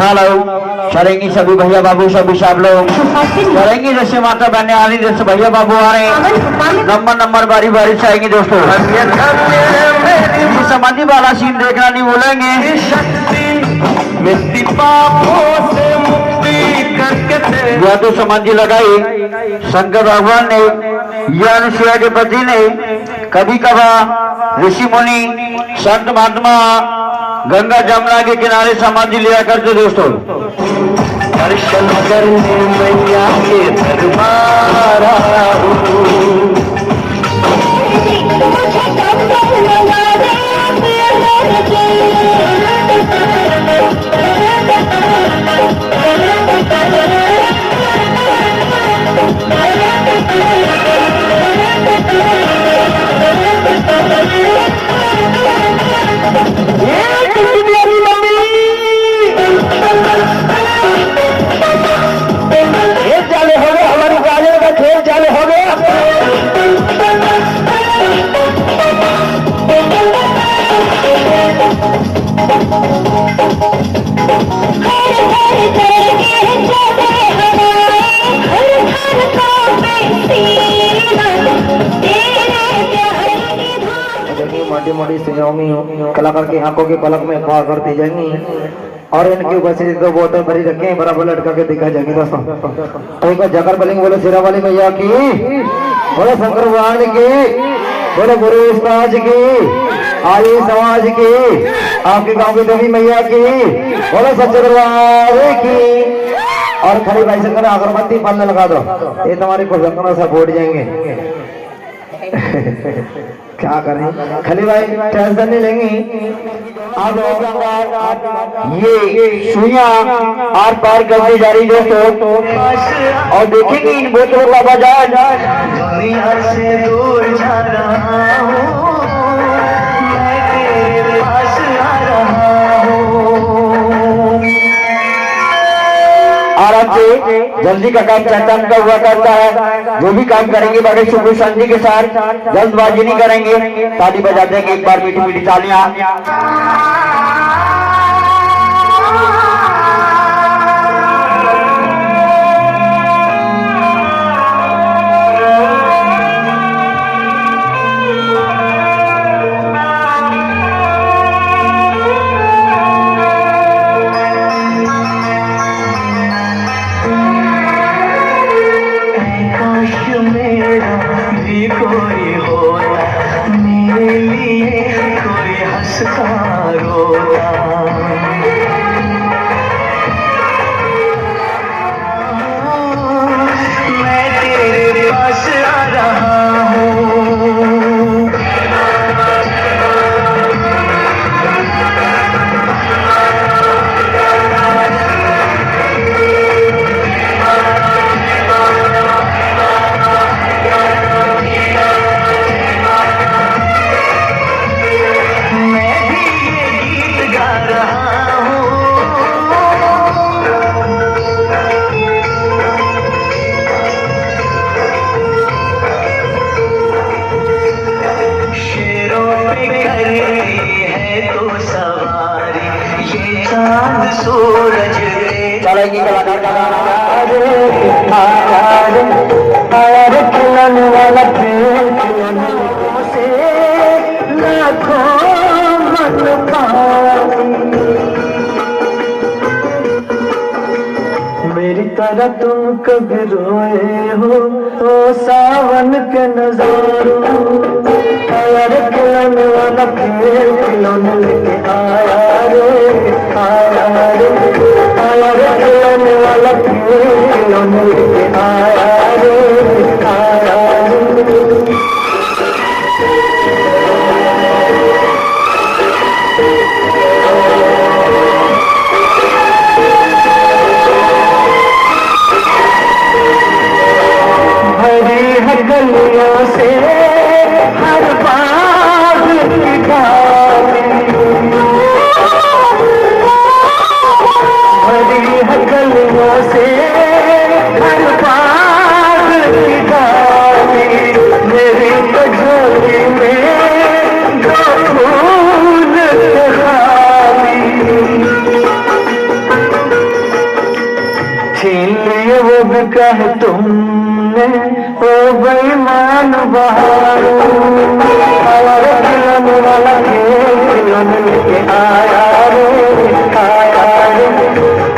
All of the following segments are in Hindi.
हेलो करेंगी सभी भैया बाबू सभी सब लोग करेंगी। जैसे माता बहने वाली जैसे भैया बाबू आ रहे हैं नंबर बारी बारी से आएंगे दोस्तों। समाधि वाला सीन देखना नहीं भूलेंगे। या तो समाधि लगाई शंकर भगवान ने या अनुसुईया के पति ने कभी कभार ऋषि मुनि संत महात्मा गंगा जमुना के किनारे समाधि लिया करते दोस्तों। दर्शन करने मैया के दरबार मोटी मोटी सिंगामी कलाकार की आंखों की पलक में पार करती जाएंगी और इनकी उपस्थिति तो बोतल भरी रखे बराबर लटका के दिखा जाएंगे दोस्तों। तो एक जगर बलिंग बोले सिरा वाली मैया की, बोले शंकर भगवान की, बोले गुरु उस्ताद की, आली समाज की, आपके गांव की देवी मैया की, बोले सच्चे दरबार की। और खड़ी भाई शंकर अगरबत्ती पालने लगा दो, ये तुम्हारी खुशंकनों से बोट जाएंगे। क्या करें खली भाई टेंशन नहीं लेंगी। अब ये सुइयां आर पार करने जा रही दोस्तों और देखेंगे इन बोतलों का बाजार। दुनिया से दूर जा रहा हूँ मैं तेरे पास आ रहा हूँ। आराम से जल्दी का काम चैतन्य का हुआ करता है। जो भी काम करेंगे बड़े शुभ शांति के साथ जल्दबाजी नहीं करेंगे। ताली बजा देंगे एक बार मीठी मीठी तालियां। चलेगी खिलाने वाला से लाखों मेरी तरह तुम कभी रोए हो सावन के नजारों। खिलाने वाला खिलौने लेके आया रे आया रे आया रे खिलाने वाला खिलौने लेके आया रे आया रे। भरी है गलियों से हर झोली में दो फूल खाली छीन लिए वो भी कहे तुमने ओ बेईमान बहारू हमारे खिलौने वाला खेल खिलौने लेके आया रे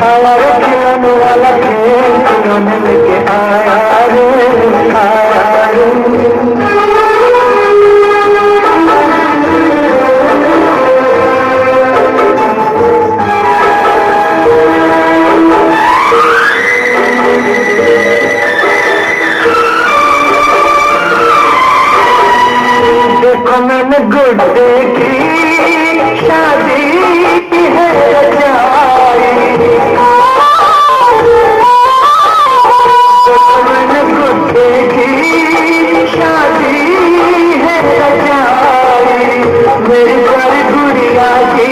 हमारे खिलौने वाला खेल खिलौने लेके आया रे देखो मैंने गुड्डे की शादी है रचाई देखो मैंने गुड्डे की शादी है रचाई मेरी सारी गुड़िया की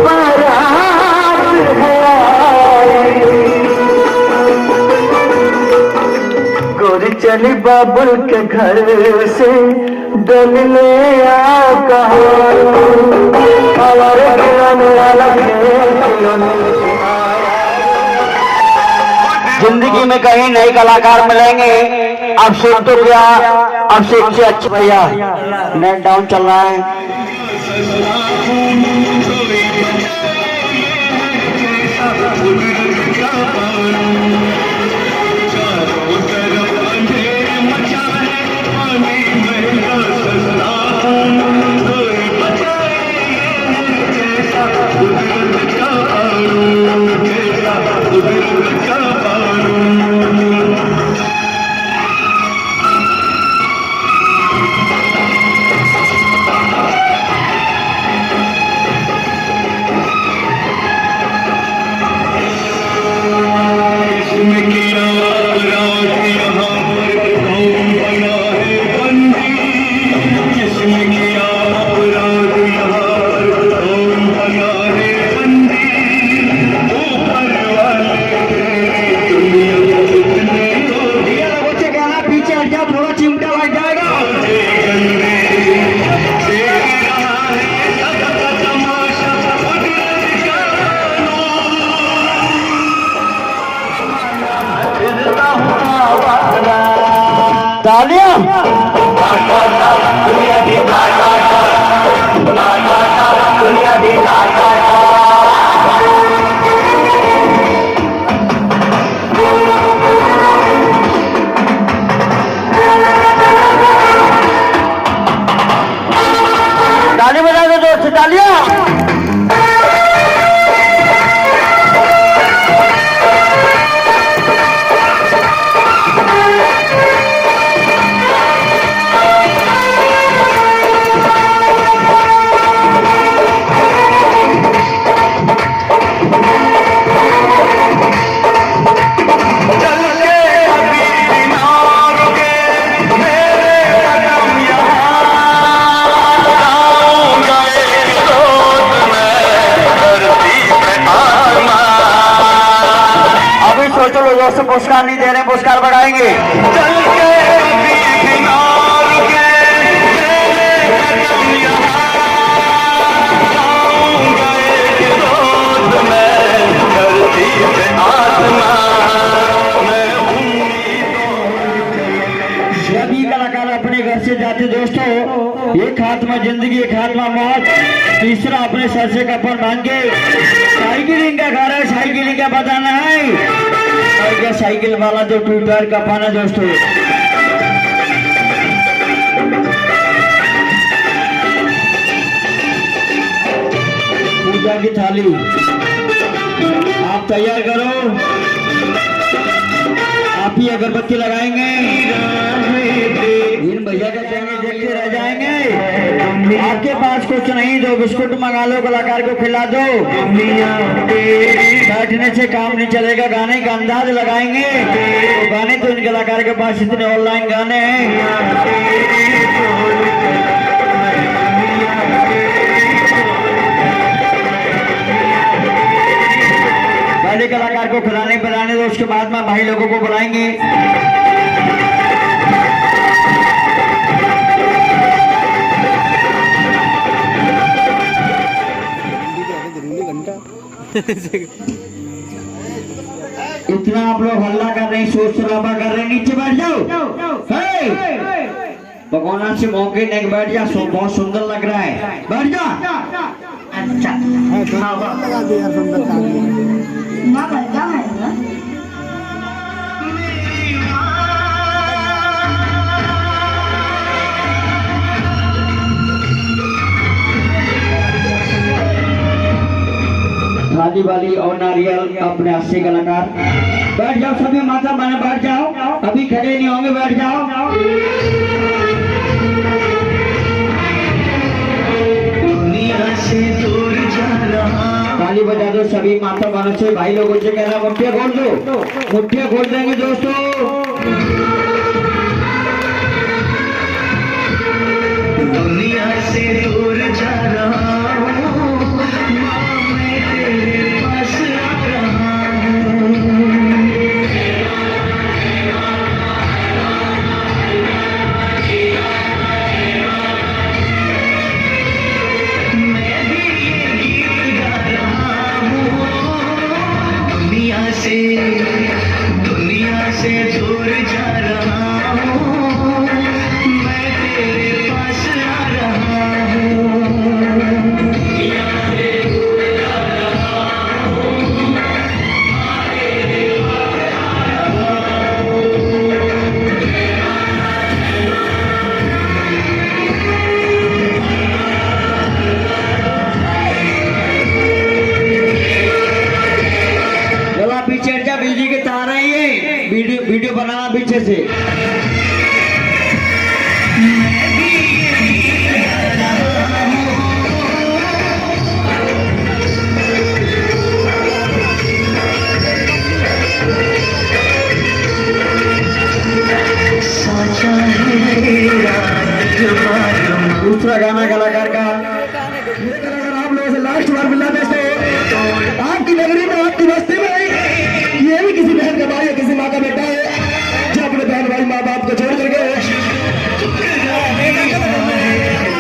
बारात है आई गोरी चली बाबुल के घर से डल ले आओ हमारे खिलौने वाला जिंदगी में कहीं नए कलाकार मिलेंगे। अब से तो क्या अब से इनसे अच्छे भैया नेट डाउन चल रहा है। तालियां ताली बजा दो जोर से तालियां। से पुरस्कार नहीं दे रहे, पुरस्कार बढ़ाएंगे। सभी कलाकार अपने घर से जाते दोस्तों, एक हाथ में जिंदगी एक हाथ में मौत, तीसरा अपने सर से कफन बांध के साइकिलिंग का घर है, साइकिलिंग का बताना है। क्या साइकिल वाला जो टू टायर का पाना दोस्तों, पूजा की थाली आप तैयार करो, आप ही अगरबत्ती लगाएंगे, इन भैया का देंगे, देखते रह जाएंगे। आपके पास कुछ नहीं तो बिस्कुट मंगा लो, कलाकार को खिला दो। बैठने से काम नहीं चलेगा, गाने का अंदाज लगाएंगे तो गाने तो इन कलाकार के पास इतने ऑनलाइन गाने हैं। पहले कलाकार को खिलाने पिलाने दो, उसके बाद में भाई लोगों को बुलाएंगे। इतना आप लोग हल्ला कर रहे हैं, शोर शराबा कर रहे हैं, नीचे बैठ जाओ। भगवान से मौके नेक बैठ जा, बहुत सुंदर लग रहा है, बैठ जा। अच्छा थाली वाली और नारियल अपने हाथ से कलाकार बैठ जाओ, सभी माता बहने बैठ जाओ, अभी खड़े नहीं होंगे, बैठ जाओ। दुनिया से दूर जा रहा, ताली बजा दो सभी माता बहनों से, भाई लोगों से कहना मुट्ठियां खोल दो, मुट्ठियां खोल देंगे दोस्तों। दुनिया से दूर जा रहा वीडियो बनाना पीछे से। दूसरा गाना कलाकार का, आप लोगों से लास्ट बार मिला दोस्तों, आपकी नगरी में, आपकी बस्ती में, ये भी किसी बहन का भाई है, किसी माँ का बेटा है जो अपने बहन भाई माँ बाप को छोड़ करके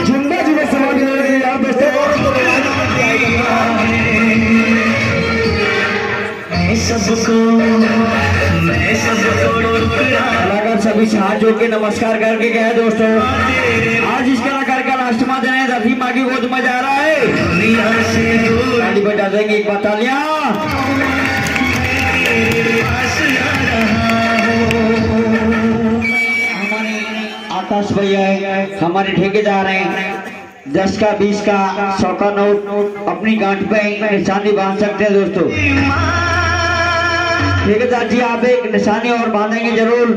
जिंदा जीवन समाज में आप दोस्तों कलाकार सभी से हाथ जोड़ के नमस्कार करके गए दोस्तों। आज इस कलाकार का लास्टमा दिन है, धरती माँ की गोद में जा रहा है, ताली बजा देंगे एक बार, तालियां। हमारे आकाश भैया है, हमारे ठेकेदार हैं, 10 का 20 का 100 का नोट अपनी गांठ पे निशानी बांध सकते हैं दोस्तों। ठेकेदार जी आप एक निशानी और बांधेंगे जरूर।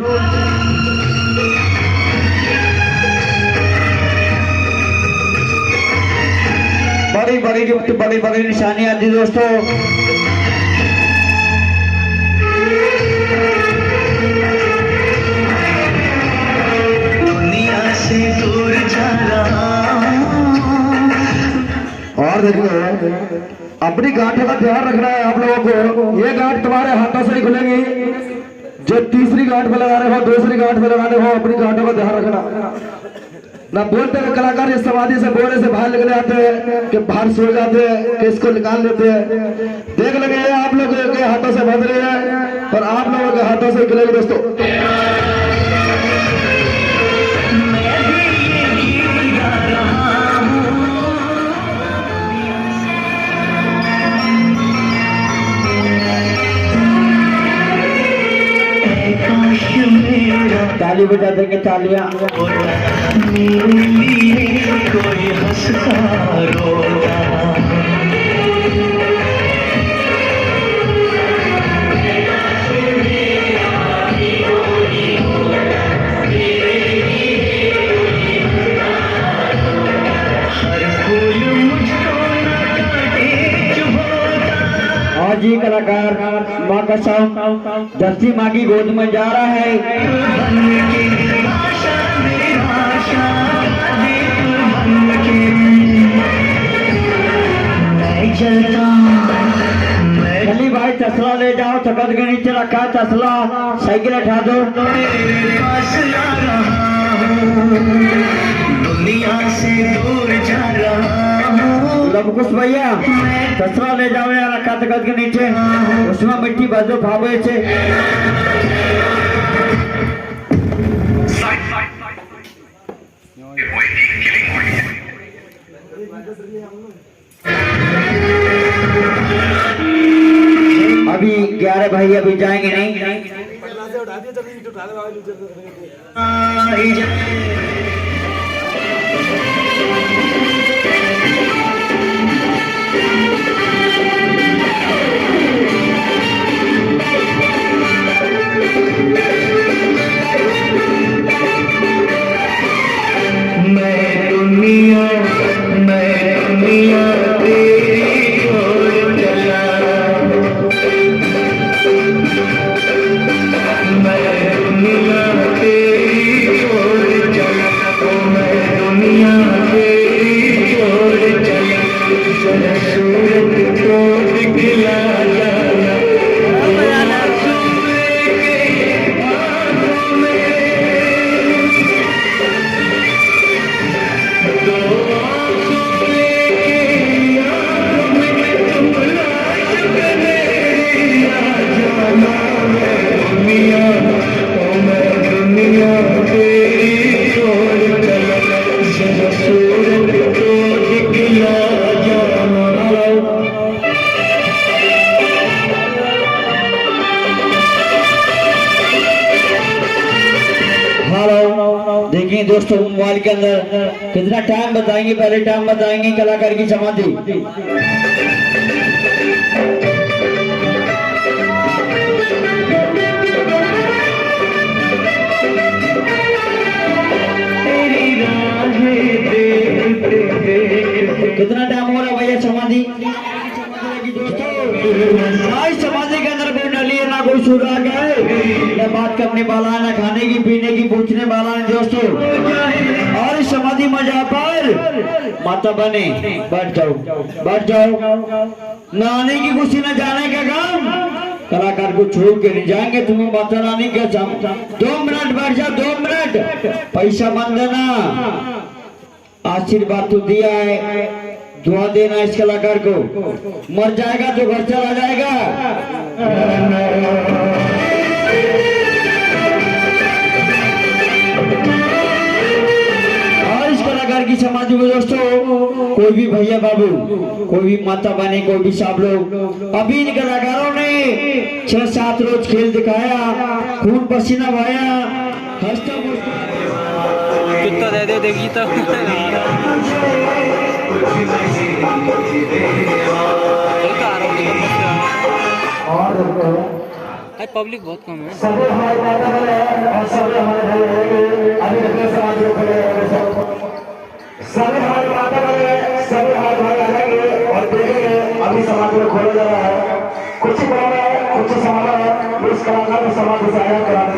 बड़ी बड़ी गिफ्ट, बड़ी बड़ी निशानियां दी दोस्तों। दुनिया से दूर जा रहा और देखिए अपनी गांठों का ध्यान रखना है आप लोगों को, ये गांठ तुम्हारे हाथों से नहीं खुलेगी, जो तीसरी गांठ पे लगा रहे हो, दूसरी गांठ पे लगाने हो, अपनी गांठों का ध्यान रखना। ना बोलते हैं कलाकार इस समाधि से बोले से बाहर निकले आते हैं कि बाहर सो जाते हैं कि इसको निकाल लेते हैं, देख लगे आप लोग के हाथों से बंध रहे हैं पर आप लोगों के हाथों से निकलेगी दोस्तों। ताली बजा देंगे, तालियां। मेरे लिए कोई हंसता रोता, हर फूल मुझको न काटे जो होता। आज ये कलाकार माँ का साउंड धरती माँ की गोद में जा रहा है। चली भाई तसला ले जाओ, तकत के नीचे रखा तसला, साइकिल उठा दो। दुनिया से दूर जा रहा हूँ, लवकुश भैया कचरा ले जाओ यार रखा तकत के नीचे उसमें मिट्टी बाजू भावे छे अभी 11 भाई अभी जाएंगे नहीं देखिए दोस्तों मोबाइल के अंदर कितना टाइम बताएंगे पहले टाइम बताएंगे कलाकार की समाधि कितना टाइम हो रहा है भैया समाधि समाधि के अंदर कोई डाली है ना कोई सुर आ गया है ना बात करने वाला है ना खाने की पीने की पूछने वाला है दोस्तों और इस समाधि मजा पर माता बने बैठ जाओ ना आने की खुशी ना जाने का काम कलाकार को छोड़ के नहीं जाएंगे तुम्हें माता रानी का 2 मिनट बैठ जाओ 2 मिनट पैसा बंद देना आशीर्वाद तो दिया है दुआ देना इस कलाकार को मर जाएगा तो घर चला जाएगा और इस कलाकार की समाधि में दोस्तों कोई भी भैया बाबू कोई भी माता बने कोई भी सब लोग अभी इन कलाकारों ने 6-7 रोज खेल दिखाया खून पसीना बहाया हंसता कुत्ता दे दे देगी तो पब्लिक बहुत कम है अभी समाधि में खोला जा रहा है कुछ समाधान है इस कलाकार को समाधि से आया कराने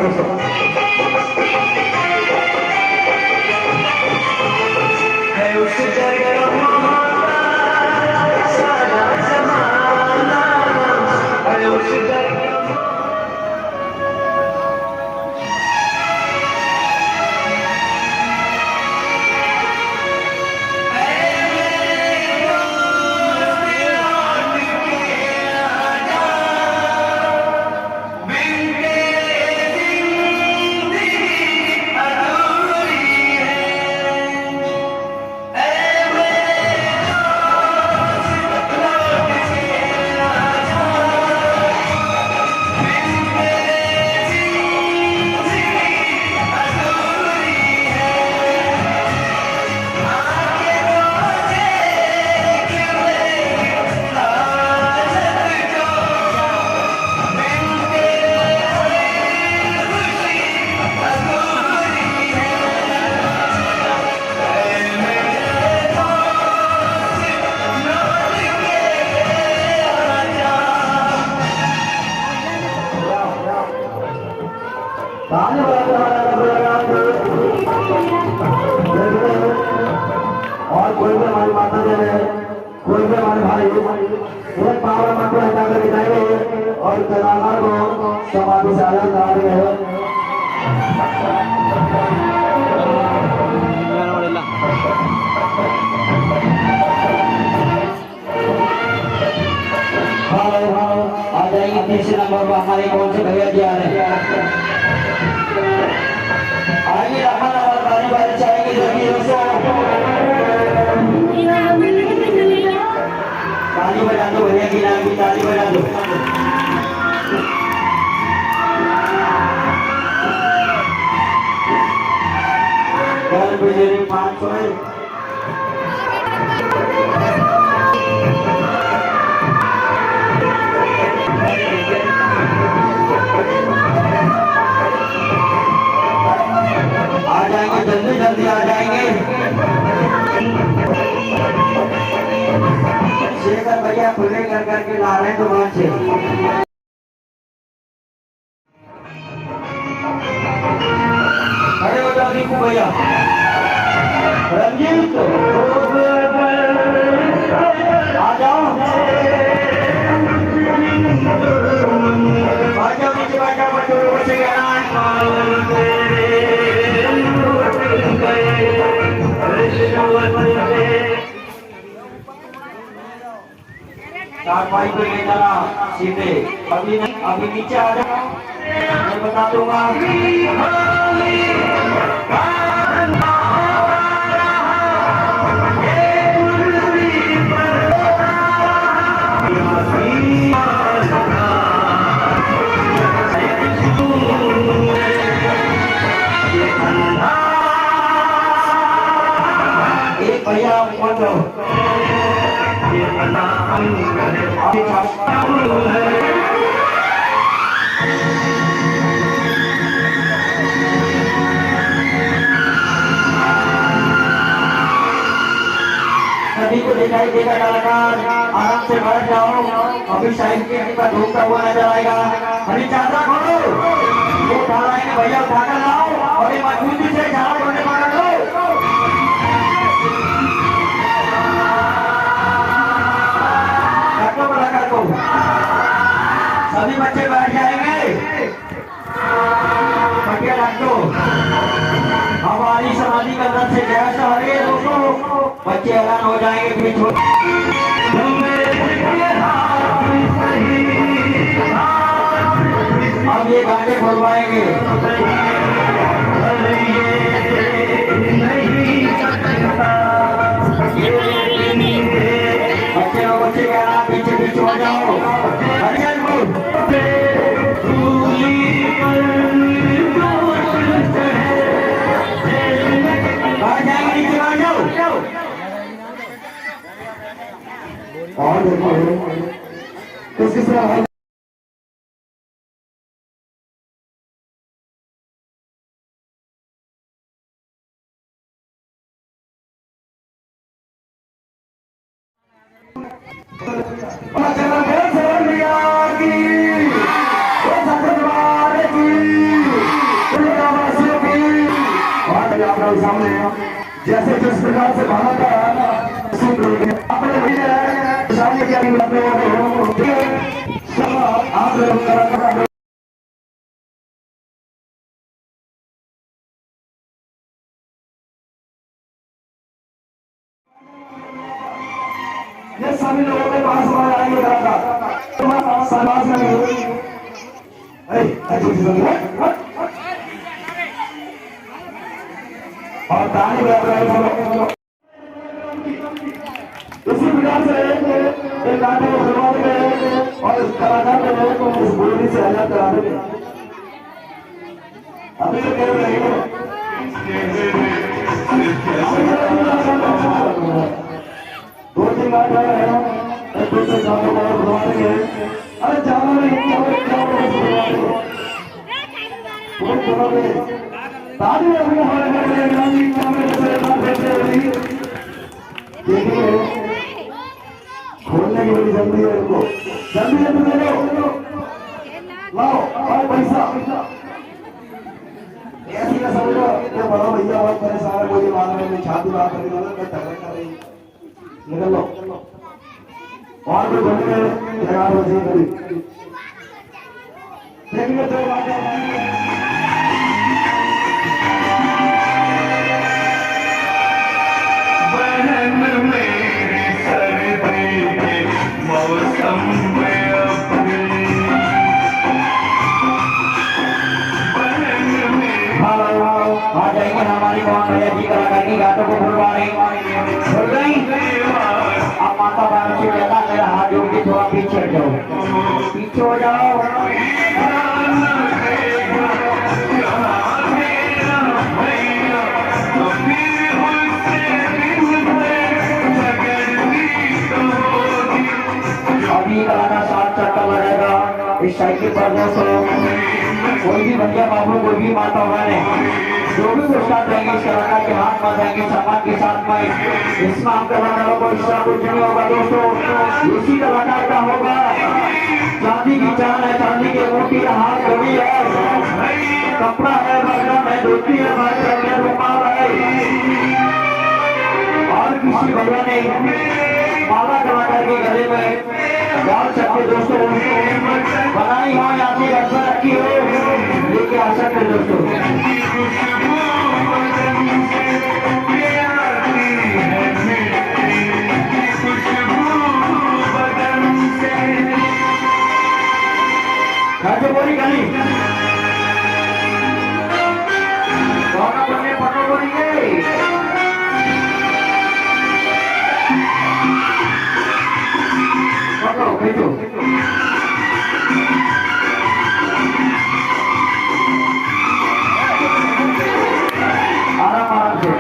और कोई भी हमारी माता बहन है, कोई भी हमारे भाई एक पावर मंत्र हटा कर जाएंगे और कलाकार को समाधि से आजाद करा रहे हैं। तीसरे नंबर पर हमारे कौन से भैया जी आ रहे हैं। आगे रखा नंबर बारी बारी चाहेंगे देखिए दोस्तों, ताली बजा दो भैया की नाम की ताली बजा दो। कल बजे 500 है। आ जाएंगे जल्दी जल्दी आ जाएंगे। शेखर भैया खुले कर करके ला रहे हैं दुकान से। खड़े हो जाओ दीपू भैया। रंजीत आ जाओ, नीचे बैठा बच्चों को से चारपाई पे ले जाना सीधे। अभी नीचे आ जाओ, मैं बता दूंगा। एक भैया ऊपर लो। सभी को दिखाई देगा कलाकार, आराम से बैठ जाओ। अभी साइड के पर ढूंढता हुआ नजर आएगा। अभी चादरा खोलो, वो उठा लाएंगे भैया, उठाकर लाओ और ये मजबूती से झाड़ होने पकड़ लो। सभी बच्चे बैठ जाएंगे। पटिया रख दो। हमारी समाधि कदम से जैसा हरे दोस्तों बच्चे हैरान हो जाएंगे। बीच अब ये गाने खुलवाएंगे। बच्चे लोग बच्चे कह रहा पीछे पीछे हो जाओ। और देखो किस तरह सामने जैसे जिस प्रकार से भागा था आप लोग ये सभी लोगों के पास हमारा आएंगे समाज में और ताली बजा इसी प्रकार से एक गाने को शुरुआत में और इस कलाकार के लोगों को इस बोली से आजाद करा देंगे। अभी तो कह रहे हैं दो तीन गाने रहे हैं, एक दूसरे गानों को और बुलवा देंगे। अरे जानो नहीं ताली अपने हमारे देखिए खोलने की बड़ी जल्दी है उनको, जल्दी जल्दी दे लो, लाओ और पैसा ऐसी ना समझो ये बड़ा भैया बहुत परेशान है, कोई मांग रहे हैं छाती बात कर रही है, कर रही निकल लो और भी बोल रहे 11 बजे करीब देखिए जो बात मौसम में अपनी हो गई। अब माता रानी से कहना मेरा हाथ जोड़ के थोड़ा पीछे हट जाओ, पीछे हो जाओ। अभी गाना साथ चक्कर लगेगा इस साइकिल पर दोस्तों। कोई भी भैया बाबू कोई भी माता बहने जो भी उस्ताद रहेंगे इस कलाकार के हाथ में रहेंगे सम्मान के साथ में। इसमें हम कलाकारों को इसका कुछ नहीं होगा दोस्तों, इसी कलाकार का होगा। चांदी की चांद है, चांदी की मोटी हाथ घड़ी है, कपड़ा है, बगल है, धोती है, बादशाह है, रुमाल है। और किसी भैया ने माला कलाकार के गले में डाल सकते दोस्तों, बनाई हो या फिर घर पर रखी हो लेके आ सकते दोस्तों। बोली गाली पकड़ बोलिए पकड़ो भेजो। आराम आराम से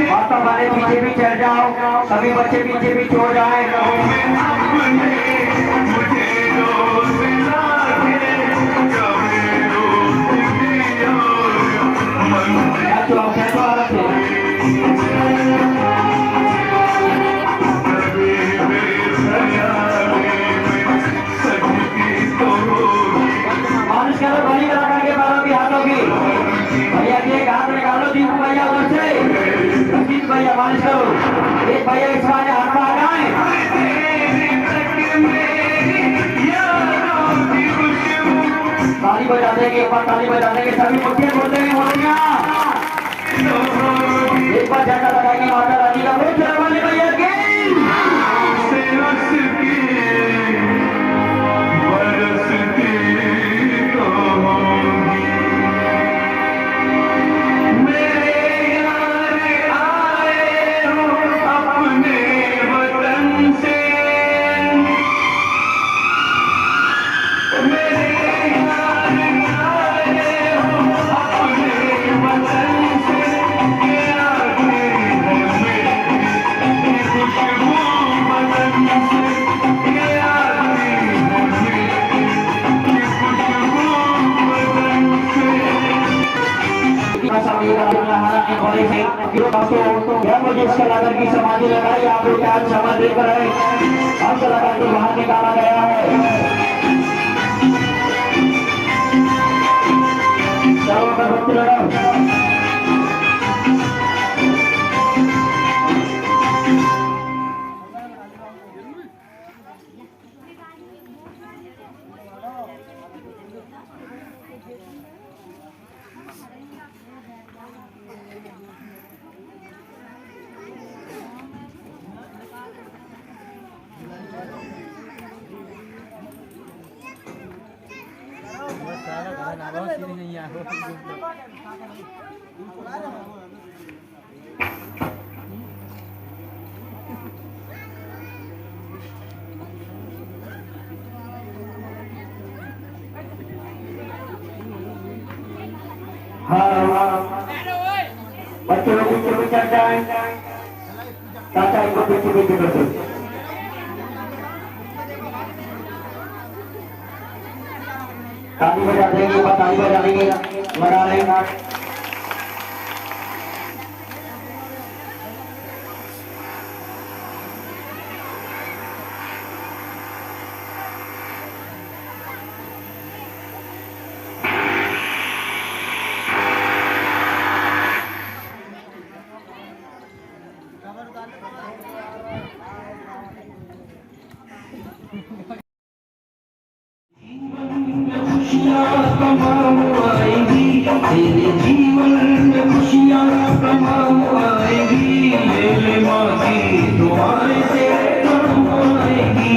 माता बारे पीछे भी चढ़ जाओ, सभी बच्चे पीछे भी छोड़ जाए। भैया मालिश करो, एक भैया इस बार हाथ में आ जाए। ताली बजा देंगे, एक बार ताली बजा देंगे, सभी मुठियां बोल देंगे मुठियां। एक बार झंडा लगाएंगे माता रानी का, बहुत चलवाने भैया के मुझे इस कलाकार की समाधि लगाई, आप लोग आज क्षमा देख रहे हैं। अब कलाकार को बाहर निकाला गया है। चलो अगरबत्ती लगाओ। बच्चे लोग पीछे भी चढ़ जाए, चाचा इनको पीछे पीछे बैठो। ताली बजा देंगे, ताली बजा देंगे, लगा लेंगे। तमाम आएगी तेरे जीवन में, खुशियाँ तमाम आएगी। ले ले माँ की दुआएं तेरे काम आएगी।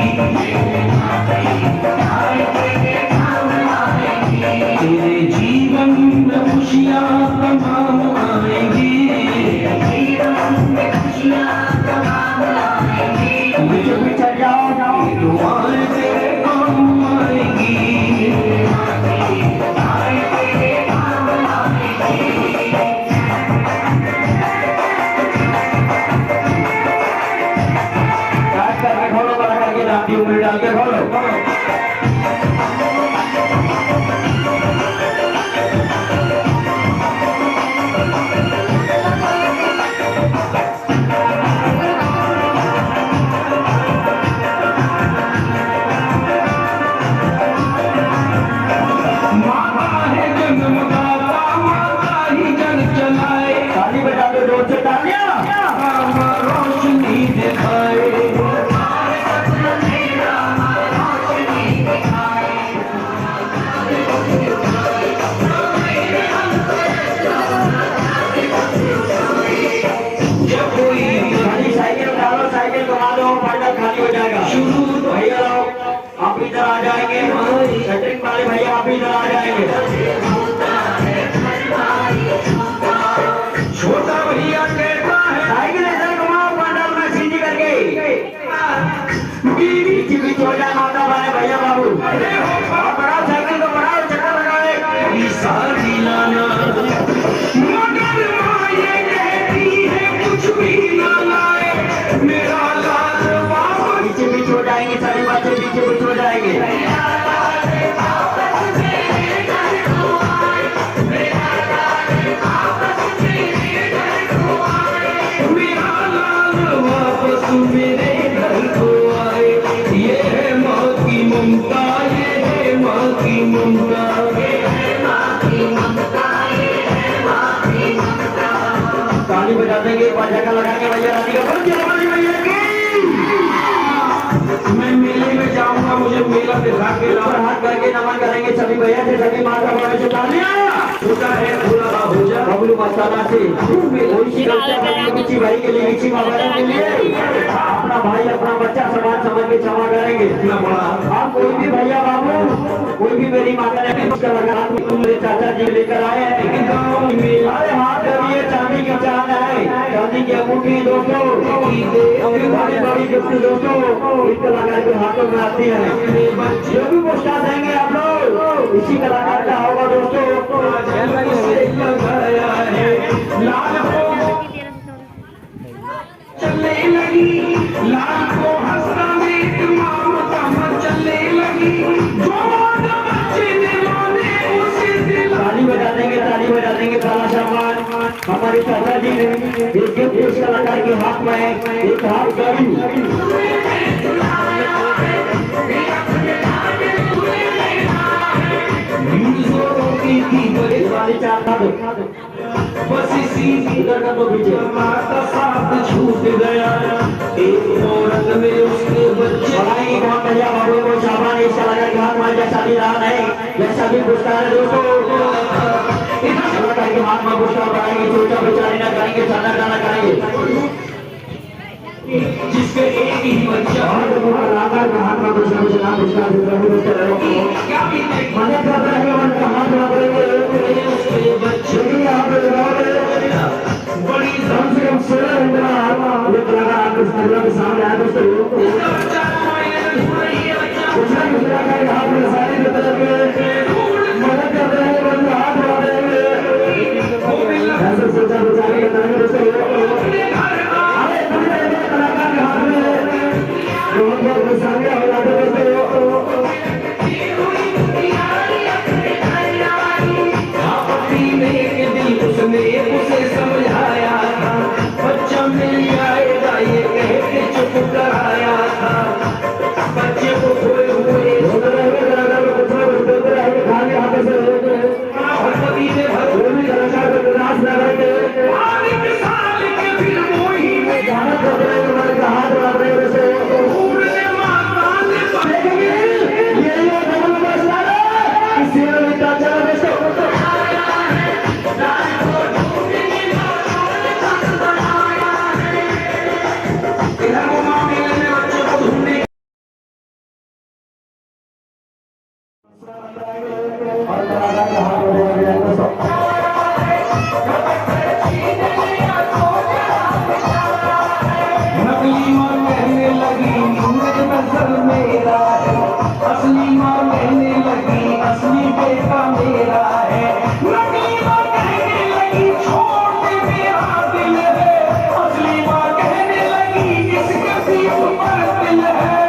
जाएंगे सेटिंग वाले भैया आप भी इधर आ जाएंगे छोटा भैया कहता है साइकिल ऐसा घुमाओ पंडाल में सीधी करके बीच बीच हो जाए माता भाई भैया बाबू बढ़ाओ साइकिल को बढ़ाओ चक्कर लगाए शादी लाना मगर माँ ये कहती है कुछ भी ना लाए मेरा लाल बाबू पीछे बीच हो जाएंगे सारे बच्चे पीछे बीच हो जाएंगे मेरे घर को आए ये है माँ की ममता ये है माँ की ममता ताली बजा देंगे बाजा का लगा के भैया रानी का भैया की मैं मेले में जाऊंगा मुझे मेला दिखा के लाओ हाथ करके नमन करेंगे सभी भैया से सभी माता बड़ा से तालियां छोटा है खुला हो जा बबलू मसाला से ओइसी कल्चर भाई के लिए इसी मामले के लिए अपना भाई अपना बच्चा समाज समझ के क्षमा करेंगे इतना बड़ा आप कोई भी भैया बाबू कोई भी मेरी माता ने उसका लगा मेरे चाचा जी लेकर आए हैं लेकिन गाँव में अरे हाथ करिए चांदी का चांद है चांदी की अंगूठी दोस्तों बड़ी बड़ी गिफ्ट दोस्तों इस कलाकार के हाथों में आती है जो भी पुरस्कार देंगे आप लोग इसी कलाकार का होगा दोस्तों लाल चलने लगी लाल को हंसना में ममता चलने लगी ताली बजा देंगे काला सामान हमारे चाचा जी ने एक गिफ्ट इस कलाकार के हाथ में एक हाथ गाड़ी बस इसी इधर का तो पीछे माता साथ छूट गया एक औरत में उसके बच्चे भाई बहुत भैया बाबू को शाबाश इस कलाकार के हाथ में जैसा भी रहा है जैसा भी पुरस्कार है दोस्तों इस कलाकार के हाथ में पुरस्कार बढ़ाएंगे छोटा बेचारी ना करेंगे सादा गाना करेंगे जिसके एक ही बच्चा कलाकार के हाथ में पुरस्कार क्या भी मदद कर रहे हैं उनका हाथ में करेंगे बच्चे भी यहाँ पे बड़ी कम से कम 16 घंटे ये कलाकार आपके स्टूडियो के सामने आया दोस्तों कलाकार हाथ में सारी मदद कर रहे हैं उनका हाथ बढ़ा देंगे ऐसे सोचा बेचारे के तरह दोस्तों कलाकार के हाथ में सामने हो जाते दोस्तों उसने उसे समझाया था बच्चा मिल जाएगा ये कह के चुप कराया था बच्चे को खोए हुए खाने हाथ से भगवती ने भगवती कलाकार को निराश न करके साल के फिर वही में गाना कर रहे हैं हाथ बढ़ा रहे वैसे ये डबल मसला है किसी ने भी चला वैसे नकली माँ कहने लगी नजर मेरा है असली माँ कहने लगी असली बेटा मेरा है नकली माँ कहने लगी छोड़ दे मेरा दिल है असली माँ कहने लगी इसके पीछे पर दिल है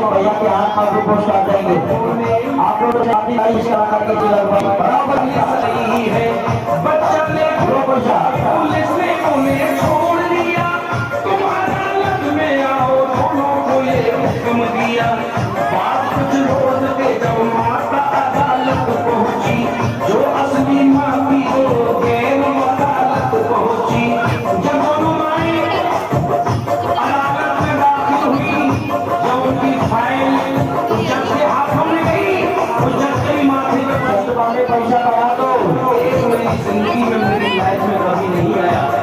भैया के हाथ में पुरस्कार देंगे आप लोग शादी भाई इस कलाकार के बराबर ये सही है बच्चा ने पुलिस ने उन्हें छोड़ दिया तुम्हारा लग में आओ दोनों को ये हुक्म दिया बात कुछ रोज के जब माता अदालत पहुंची जो असली माँ की वो गैर वकालत पहुंची जब दोनों माएं अदालत में दाखिल हुई जब उनकी फाइल जज के हाथों में गई तो जज के माथे पे पैसा लगा दो एक मेरी जिंदगी में मेरी लाइफ में कभी नहीं आया